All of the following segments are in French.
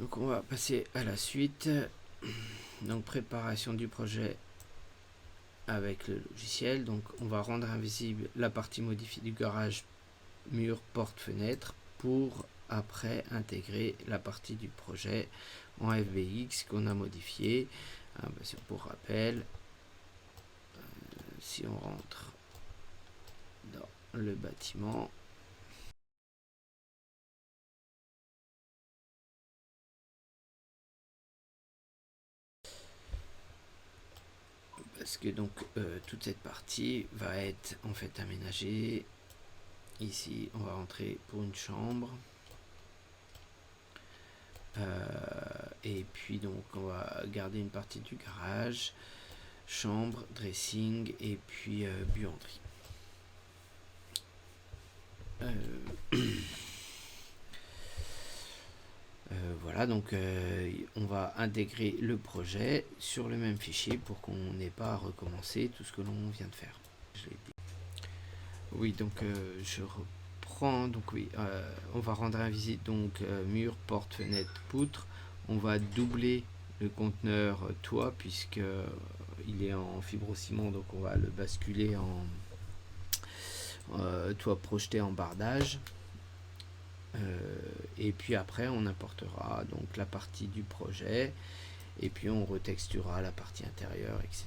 Donc on va passer à la suite. Donc préparation du projet avec le logiciel. Donc on va rendre invisible la partie modifiée du garage, mur, porte, fenêtre, pour après intégrer la partie du projet en FBX qu'on a modifié. Pour rappel, si on rentre dans le bâtiment, parce que donc toute cette partie va être en fait aménagée. Ici on va rentrer pour une chambre, et puis donc on va garder une partie du garage, chambre, dressing et puis buanderie. Voilà, donc on va intégrer le projet sur le même fichier pour qu'on n'ait pas à recommencer tout ce que l'on vient de faire. Oui, donc je reprends. Donc oui, on va rendre invisible donc mur, porte, fenêtre, poutre. On va doubler le conteneur toit puisque il est en fibrociment, donc on va le basculer en toit projeté en bardage. Et puis après on importera donc la partie du projet et puis on retexturera la partie intérieure, etc.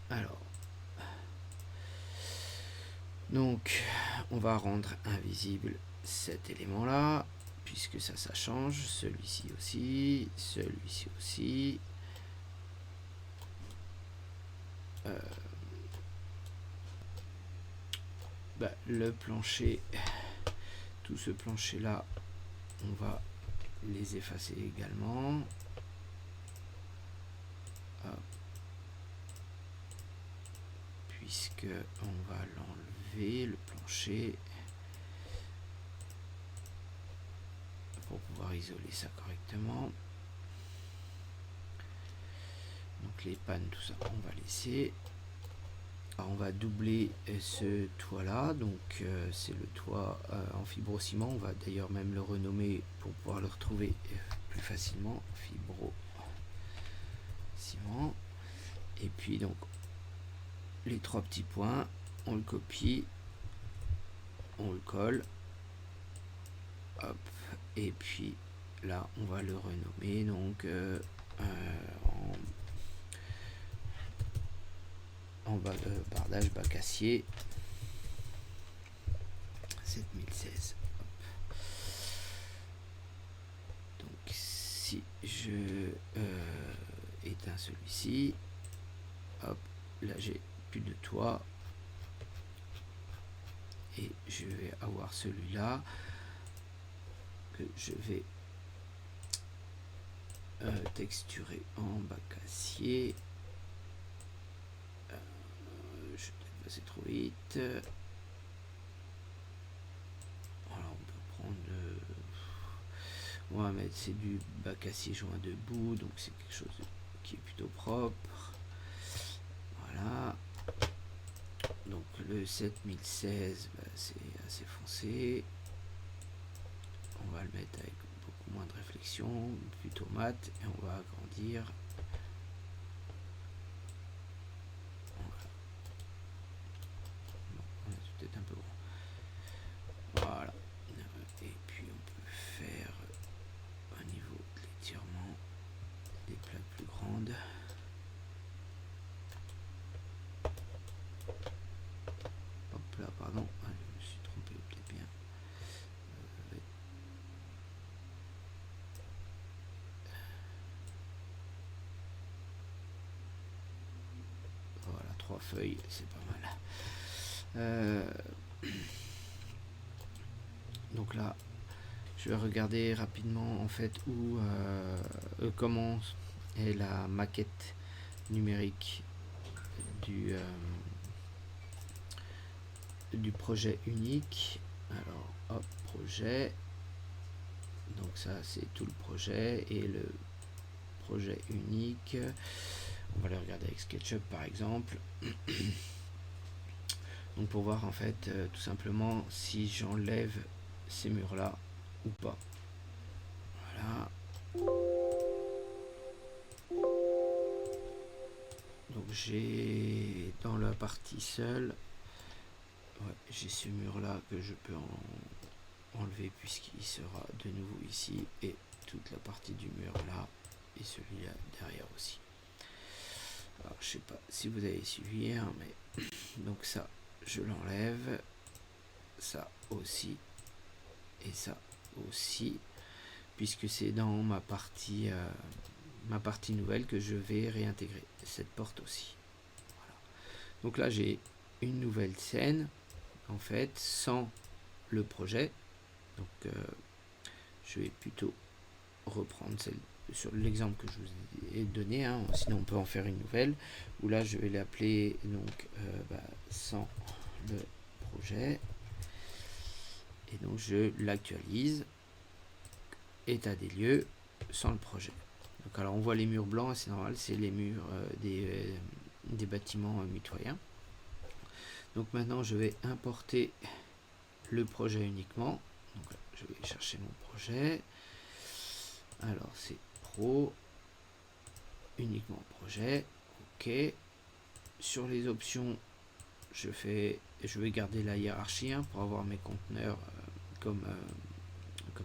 Alors, donc on va rendre invisible cet élément là puisque ça change, celui-ci aussi, celui-ci aussi. Le plancher, tout ce plancher là, on va les effacer également. Puisque on va l'enlever, le plancher, pour pouvoir isoler ça correctement. Donc les pannes, tout ça, on va laisser. Alors on va doubler ce toit là, donc c'est le toit en fibrociment. On va d'ailleurs même le renommer pour pouvoir le retrouver plus facilement. Fibrociment. Et puis donc les trois petits points, on le copie, on le colle, hop, et puis là on va le renommer donc en bardage bac acier 7016. Donc si je éteins celui-ci, hop, là j'ai plus de toit et je vais avoir celui-là que je vais texturer en bac acier. Je vais peut-être passer trop vite. Alors on peut prendre on va mettre, c'est du bac acier joint debout, donc c'est quelque chose qui est plutôt propre. Voilà. Donc le 7016, c'est assez foncé. On va le mettre avec beaucoup moins de réflexion, plutôt mat, et on va agrandir. On est peut-être un peu grand. Voilà. Et puis on peut faire au niveau de l'étirement des plaques plus grandes. Hop là, pardon, je me suis trompé peut-être bien. Voilà, 3 feuilles, c'est pas mal. Donc là, je vais regarder rapidement en fait où comment est la maquette numérique du projet unique. Alors hop, projet, donc ça c'est tout le projet, et le projet unique, on va le regarder avec SketchUp par exemple. Donc pour voir en fait tout simplement si j'enlève ces murs là ou pas. Voilà. Donc j'ai dans la partie seule, ouais, j'ai ce mur là que je peux enlever puisqu'il sera de nouveau ici, et toute la partie du mur là et celui-là derrière aussi. Alors je sais pas si vous avez suivi, hein, mais donc ça je l'enlève, ça aussi et ça aussi, puisque c'est dans ma partie nouvelle que je vais réintégrer cette porte aussi. Voilà. Donc là j'ai une nouvelle scène en fait sans le projet. Donc je vais plutôt reprendre celle sur l'exemple que je vous ai donné, hein. Sinon on peut en faire une nouvelle où là je vais l'appeler donc sans le projet, et donc je l'actualise, état des lieux sans le projet. Donc alors on voit les murs blancs, c'est normal, c'est les murs des bâtiments mitoyens. Donc maintenant je vais importer le projet uniquement. Donc là, je vais chercher mon projet. Alors c'est pro, uniquement projet, ok. Sur les options, je vais garder la hiérarchie, hein, pour avoir mes conteneurs comme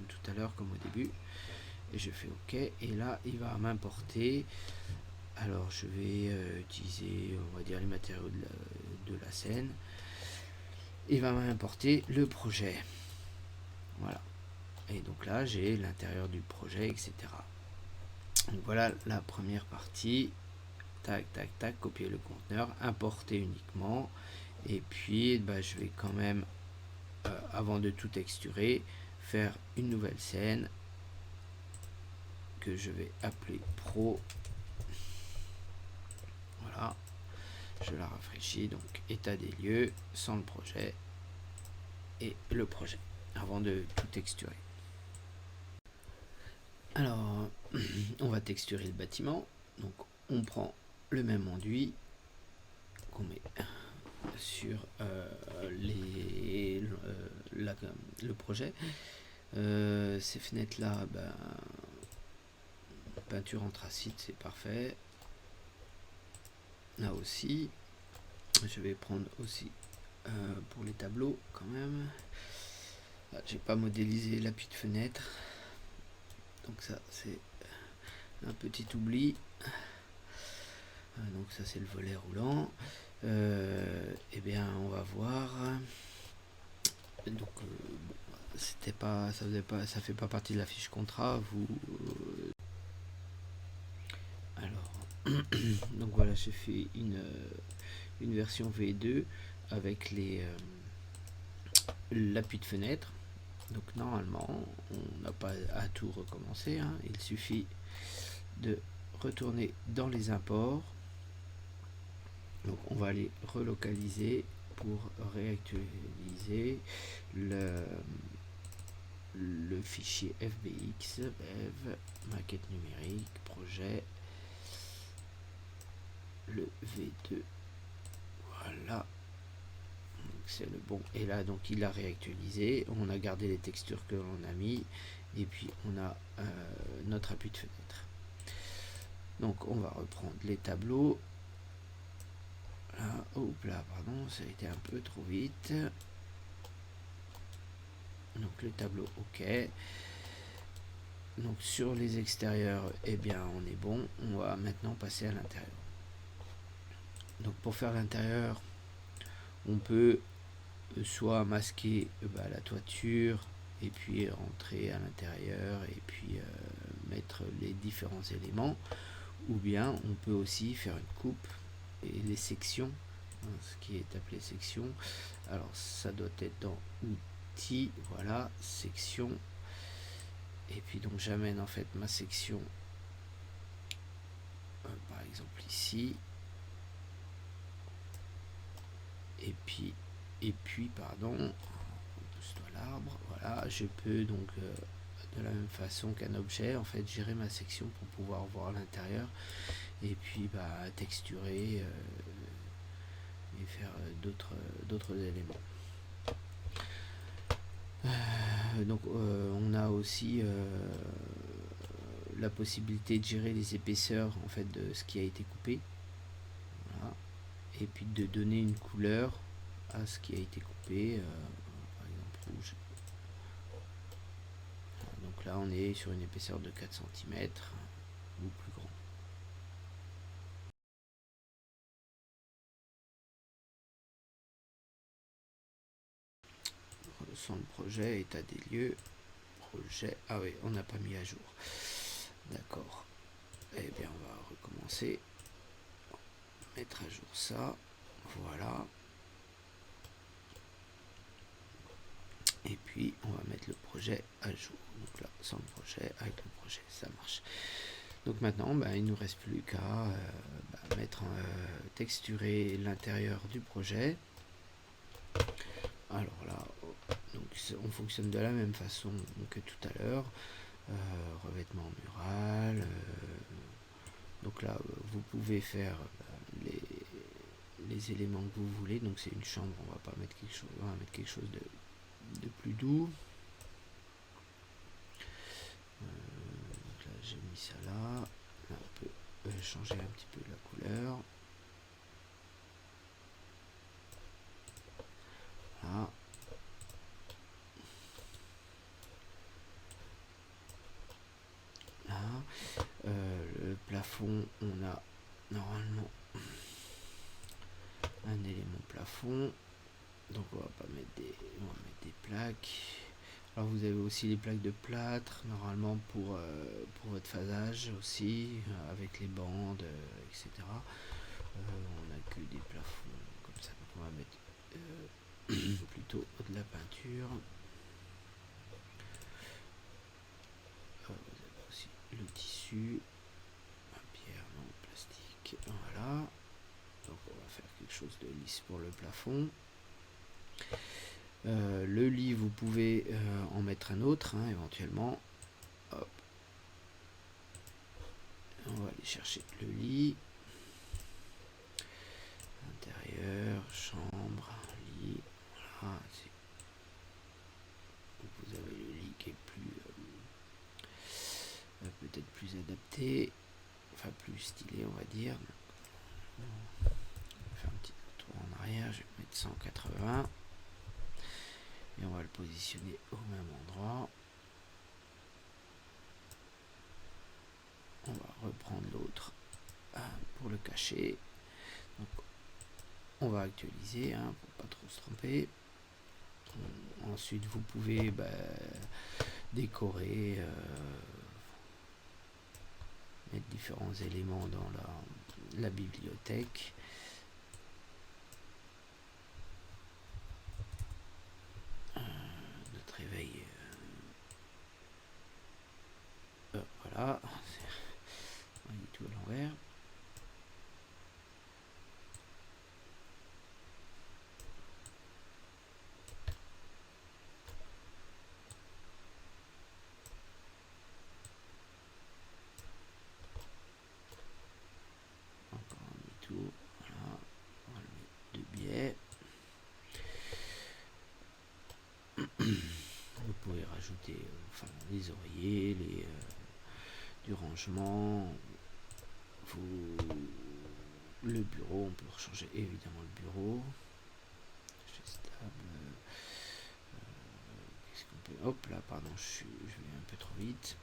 tout à l'heure, comme au début. Et je fais ok, et là il va m'importer. Alors je vais utiliser, on va dire, les matériaux de la scène. Il va m'importer le projet. Voilà. Et donc là j'ai l'intérieur du projet, etc. Donc voilà la première partie. Tac, tac, tac, copier le conteneur, importer uniquement. Et puis je vais quand même, avant de tout texturer, faire une nouvelle scène que je vais appeler pro. Voilà, je la rafraîchis, donc état des lieux sans le projet et le projet avant de tout texturer. Alors on va texturer le bâtiment. Donc on prend le même enduit qu'on met sur le projet. Ces fenêtres là, peinture anthracite, c'est parfait. Là aussi je vais prendre aussi pour les tableaux quand même. Là, j'ai pas modélisé l'appui de fenêtre, donc ça c'est un petit oubli. Donc ça c'est le volet roulant. Et bien on va voir. Donc c'était pas, ça fait pas partie de la fiche contrat. Alors donc voilà, j'ai fait une version V2 avec l'appui de fenêtre. Donc normalement on n'a pas à tout recommencer, hein. Il suffit de retourner dans les imports. Donc on va aller relocaliser pour réactualiser le fichier FBX, BEV, maquette numérique, projet, le V2. Voilà, c'est le bon. Et là donc il a réactualisé, on a gardé les textures que l'on a mis, et puis on a notre appui de fenêtre. Donc on va reprendre les tableaux. Là, là, pardon, ça a été un peu trop vite. Donc le tableau, ok. Donc sur les extérieurs, eh bien on est bon. On va maintenant passer à l'intérieur. Donc pour faire l'intérieur, on peut soit masquer la toiture et puis rentrer à l'intérieur et puis mettre les différents éléments, ou bien on peut aussi faire une coupe et les sections, hein, ce qui est appelé section. Alors ça doit être dans outils, voilà, section, et puis donc j'amène en fait ma section par exemple ici, et puis pardon, pousse-toi l'arbre, voilà. Je peux donc de la même façon qu'un objet en fait gérer ma section pour pouvoir voir l'intérieur, et puis texturer et faire d'autres éléments. Donc on a aussi la possibilité de gérer les épaisseurs en fait de ce qui a été coupé. Voilà. Et puis de donner une couleur à ce qui a été coupé, par exemple rouge. Donc là on est sur une épaisseur de 4 cm ou plus grand. Centre projet, état des lieux, projet. Ah oui, on n'a pas mis à jour. D'accord. Eh bien on va recommencer. Mettre à jour ça. Voilà. Et puis on va mettre le projet à jour. Donc là, sans le projet, avec le projet, ça marche. Donc maintenant, il ne nous reste plus qu'à mettre texturer l'intérieur du projet. Alors là, donc on fonctionne de la même façon que tout à l'heure. Revêtement mural. Donc là, vous pouvez faire les éléments que vous voulez. Donc c'est une chambre, on va pas mettre quelque chose, on va mettre quelque chose de plus doux. Donc là j'ai mis ça là. Là on peut changer un petit peu la couleur. Voilà. Là. Le plafond, on a normalement un élément plafond. Donc on va pas mettre on va mettre des plaques. Alors vous avez aussi les plaques de plâtre normalement pour votre phasage aussi, avec les bandes, etc. On n'a que des plafonds comme ça, donc on va mettre plutôt de la peinture. Vous avez aussi le tissu, pierre, non, plastique, voilà. Donc on va faire quelque chose de lisse pour le plafond. Le lit, vous pouvez en mettre un autre, éventuellement. Hop. On va aller chercher le lit. Intérieur, chambre, lit. Voilà. Donc vous avez le lit qui est plus peut-être plus adapté, enfin plus stylé, on va dire. On va faire un petit tour en arrière. Je vais mettre 180. Et on va le positionner au même endroit. On va reprendre l'autre pour le cacher. Donc, on va actualiser pour pas trop se tromper. Ensuite, vous pouvez décorer, mettre différents éléments dans la bibliothèque. Notre réveil. Voilà. On est tout à l'envers. Encore un demi-tour. Voilà. On va le mettre de biais. Vous pouvez rajouter les oreillers, du rangement, le bureau, on peut changer évidemment le bureau. Stable. Qu'est-ce qu'on peut. Hop là, pardon, je vais un peu trop vite.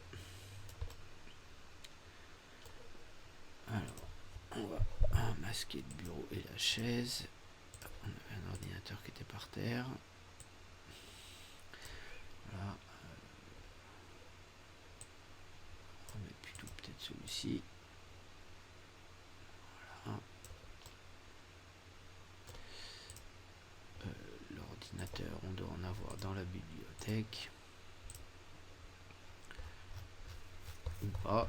Alors, on va masquer le bureau et la chaise. On avait un ordinateur qui était par terre. Voilà. On va mettre plutôt peut-être celui-ci. Voilà. L'ordinateur, on doit en avoir dans la bibliothèque. Ou pas.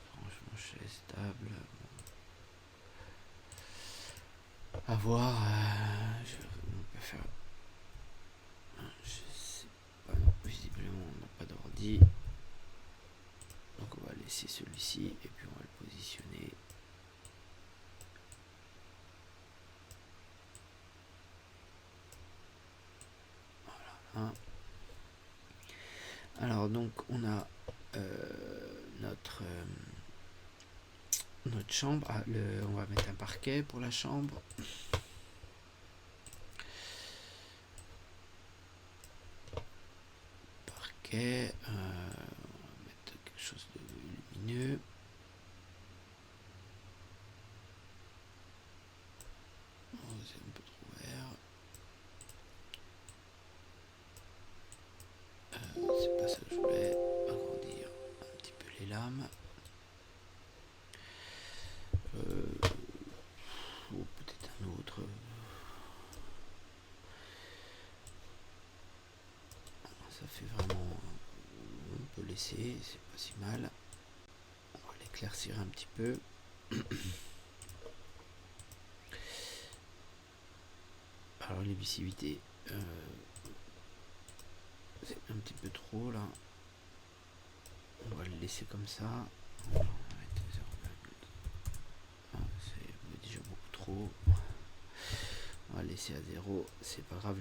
Franchement, chaise, table. À voir. On peut faire. Je sais pas, non, visiblement on n'a pas d'ordi. Donc on va laisser celui-ci et puis on va le positionner. Voilà. Alors donc on a notre chambre. On va mettre un parquet pour la chambre. Parquet. On va mettre quelque chose de lumineux. Oh, c'est un peu trop vert. C'est pas ça que je voulais. Agrandir un petit peu les lames. Ou peut-être un autre. Ça fait vraiment. On peut laisser, c'est pas si mal. On va l'éclaircir un petit peu. Alors l'émissivité, c'est un petit peu trop là. On va le laisser comme ça. On va mettre 0,2. C'est déjà beaucoup trop. On va laisser à 0. C'est pas grave.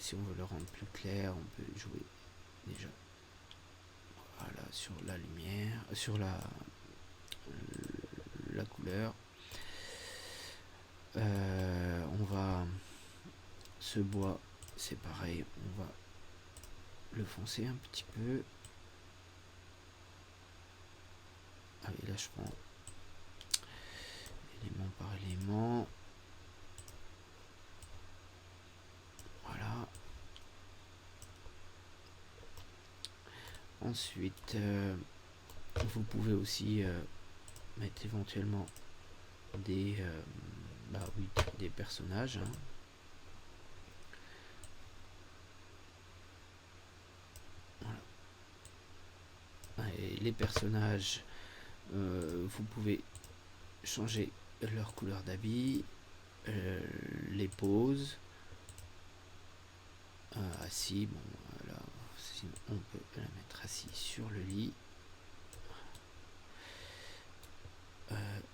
Si on veut le rendre plus clair, on peut jouer déjà. Voilà, sur la lumière, sur la couleur. On va, ce bois, c'est pareil, on va le foncer un petit peu. Ah oui, là je prends élément par élément. Voilà. Ensuite, vous pouvez aussi mettre éventuellement des personnages. Hein. Voilà. Et les personnages, vous pouvez changer leur couleur d'habit, les poses. Assis, bon, là, sinon on peut la mettre assis sur le lit.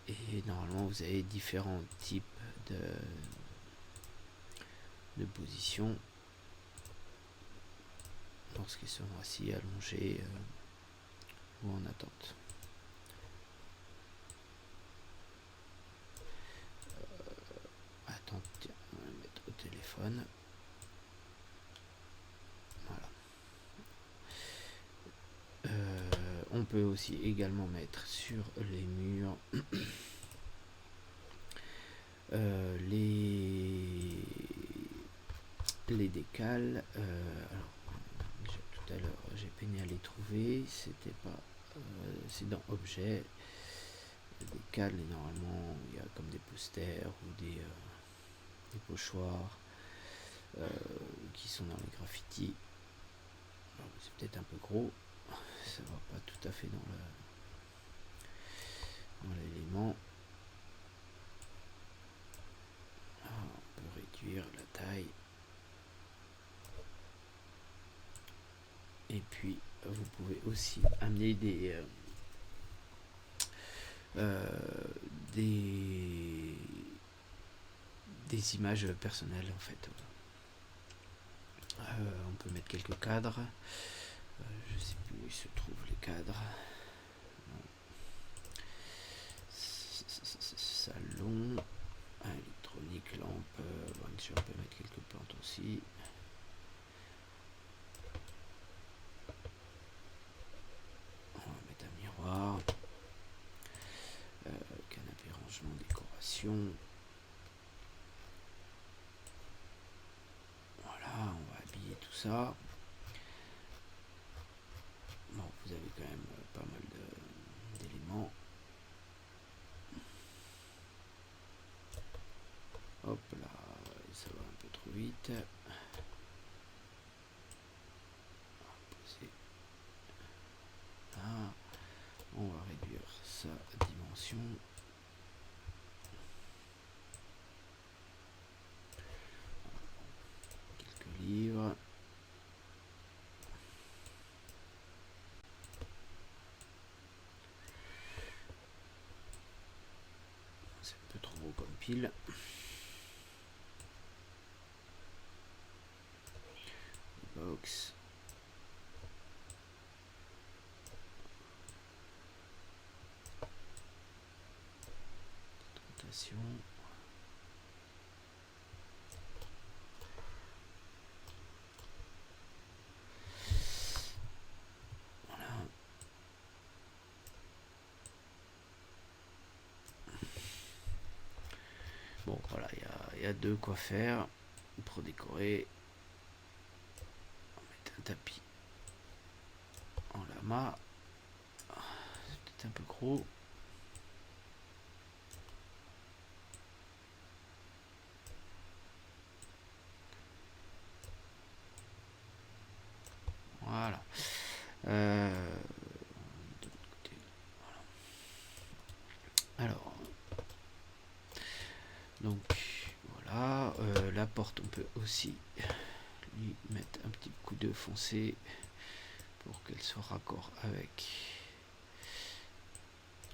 Et normalement vous avez différents types de positions lorsqu'ils sont assis, allongés ou en attente. Attends, tiens, on va le mettre au téléphone. Voilà. On peut aussi également mettre sur les murs les décales. Alors, tout à l'heure j'ai peiné à les trouver, c'était pas c'est dans objet, décales, et normalement il y a comme des posters ou des pochoirs qui sont dans les graffitis. C'est peut-être un peu gros, ça va pas tout à fait dans l'élément. On peut réduire la taille. Et puis vous pouvez aussi amener des images personnelles en fait. On peut mettre quelques cadres. Je sais plus où ils se trouvent les cadres. Salon, électronique, lampe. On peut mettre quelques plantes aussi. On va mettre un miroir. Canapé, rangement, décoration. Voilà, on va habiller tout ça. Bon, vous avez quand même pas mal d'éléments. Hop là, ça va un peu trop vite. Là, on va réduire sa dimension. Quelques livres. C'est un peu trop gros comme pile. X. Tentation. Voilà. Bon, voilà, il y a de quoi faire pour décorer. On va mettre un tapis en lama. C'est peut-être un peu gros. Voilà. De l'autre côté, voilà. Alors, donc voilà, la porte, on peut aussi lui mettre un petit coup de foncé pour qu'elle soit raccord avec.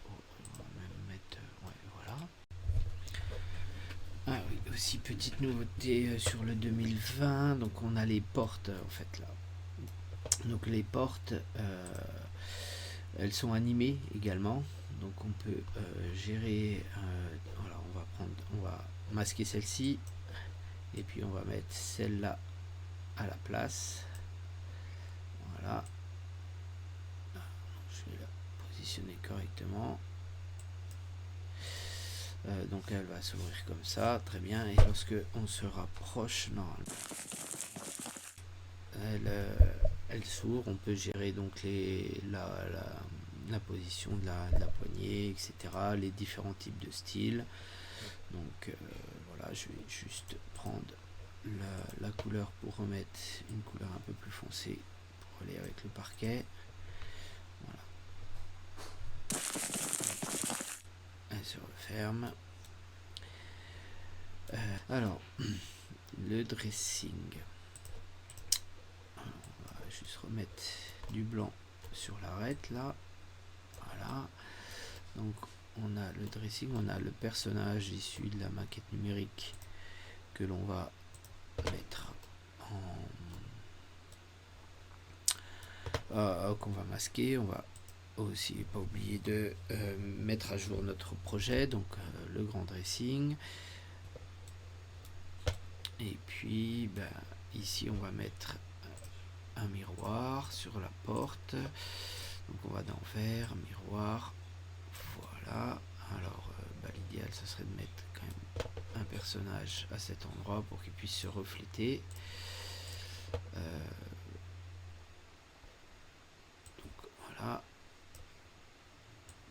On va même mettre, ouais, voilà. Ah oui, aussi petite nouveauté sur le 2020, donc on a les portes en fait là. Donc les portes, elles sont animées également, donc on peut gérer. Voilà, on va masquer celle-ci et puis on va mettre celle-là à la place. Voilà, je vais la positionner correctement. Donc elle va s'ouvrir comme ça, très bien. Et lorsque on se rapproche, normalement, elle s'ouvre. On peut gérer donc la position de la poignée, etc. Les différents types de styles. Donc voilà, je vais juste prendre la couleur pour remettre une couleur un peu plus foncée pour aller avec le parquet. Voilà. Elle se referme. Alors, le dressing. Alors, on va juste remettre du blanc sur l'arête là. Voilà. Donc on a le dressing, on a le personnage issu de la maquette numérique que l'on va mettre qu'on va masquer. On va aussi pas oublier de mettre à jour notre projet, donc le grand dressing. Et puis ici on va mettre un miroir sur la porte. Donc on va dans verre, miroir. Voilà. Alors l'idéal ça serait de mettre quand même un personnage à cet endroit pour qu'il puisse se refléter. Donc voilà.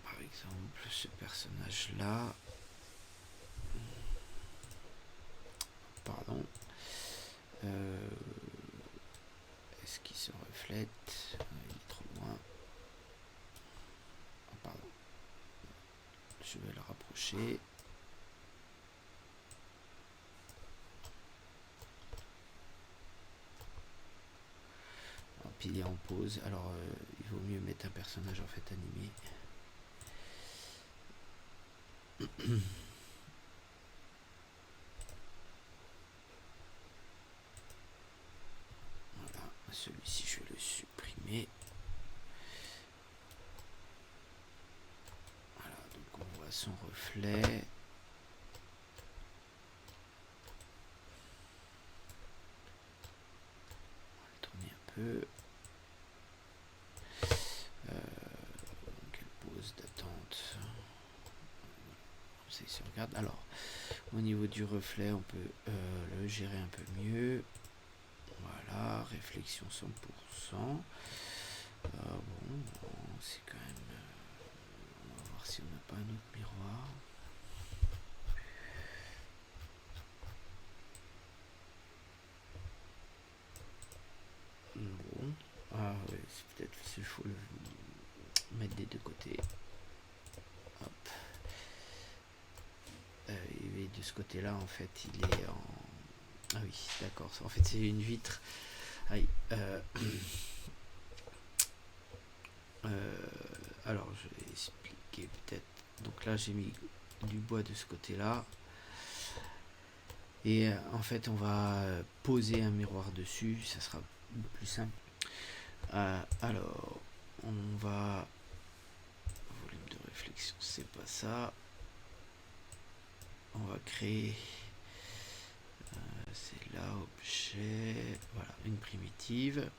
Par exemple ce personnage là. Pardon. Est-ce qu'il se reflète? Il est trop loin. Oh, pardon. Je vais le rapprocher. Alors, puis il est en pause. Alors il vaut mieux mettre un personnage en fait animé. Voilà, celui-ci je vais le supprimer. Voilà, donc on voit son reflet. On va le tourner un peu. Quelle pause d'attente. Ça il se regarde. Alors, au niveau du reflet, on peut le gérer un peu mieux. Voilà, réflexion 100%. Bon, c'est quand même. On va voir si on n'a pas un autre miroir. Bon, ah ouais, c'est peut-être il faut le mettre des deux côtés. Hop. Et de ce côté-là, en fait, il est en. Ah oui, d'accord. En fait, c'est une vitre. Aïe. Alors, je vais expliquer peut-être. Donc là, j'ai mis du bois de ce côté-là. Et en fait, on va poser un miroir dessus. Ça sera plus simple. Alors, on va... Volume de réflexion, c'est pas ça. On va créer... c'est là, objet... Voilà, une primitive.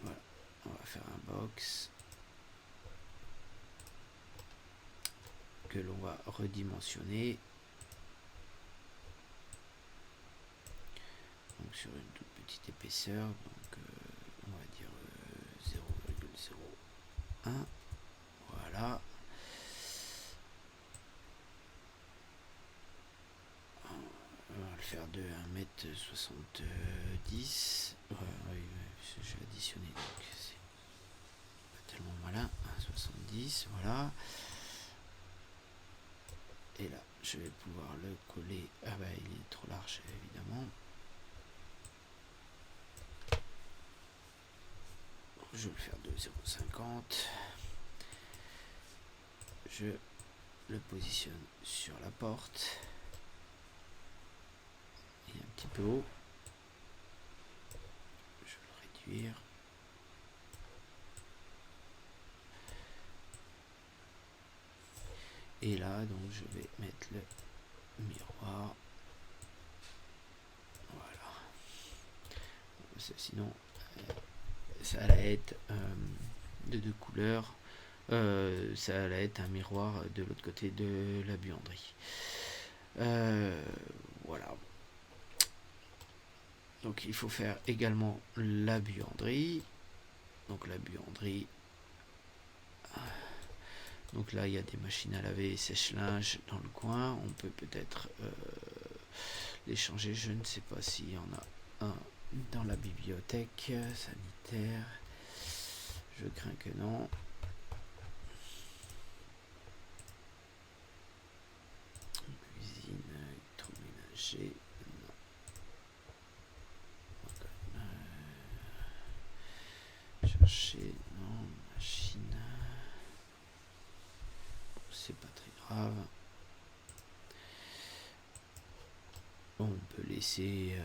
Voilà, on va faire un box que l'on va redimensionner. Donc sur une toute petite épaisseur, donc on va dire 0,01. Voilà. On va le faire de 1m70. Ouais, je vais additionner, donc c'est pas tellement malin. 1,70, voilà. Et là, je vais pouvoir le coller. Ah bah il est trop large, évidemment. Je vais le faire de 0,50. Je le positionne sur la porte. Il est un petit peu haut. Je vais le réduire. Et là, donc, je vais mettre le miroir. Voilà. Sinon, ça allait être de deux couleurs. Ça allait être un miroir de l'autre côté de la buanderie. Voilà. Donc, il faut faire également la buanderie. Donc, la buanderie. Donc là, il y a des machines à laver et sèche-linge dans le coin. On peut peut-être les changer. Je ne sais pas s'il y en a un dans la bibliothèque sanitaire. Je crains que non. Cuisine, électroménager. Non. Chercher, non. Machine. C'est pas très grave. On peut laisser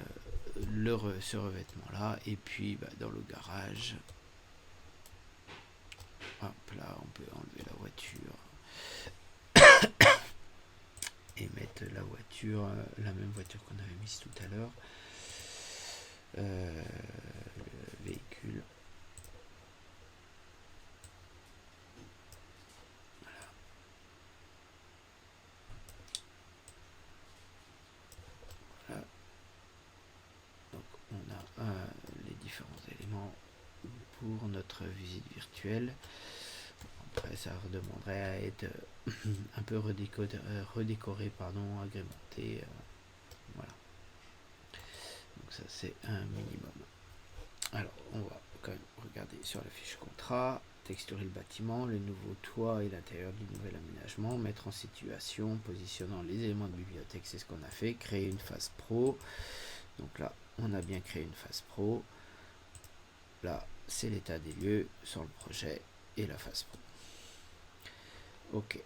ce revêtement là, et puis dans le garage, hop là, on peut enlever la voiture et mettre la voiture, la même voiture qu'on avait mise tout à l'heure, le véhicule. Voilà. Donc on a les différents éléments pour notre visite virtuelle. Après, ça demanderait à être un peu redécoré, pardon, agrémenté. Voilà. Donc ça, c'est un minimum. Alors, on va quand même regarder sur la fiche contrat. Texturer le bâtiment, le nouveau toit et l'intérieur du nouvel aménagement. Mettre en situation, positionnant les éléments de bibliothèque, c'est ce qu'on a fait. Créer une phase pro. Donc là, on a bien créé une phase pro. Là, c'est l'état des lieux sur le projet et la phase pro. Ok.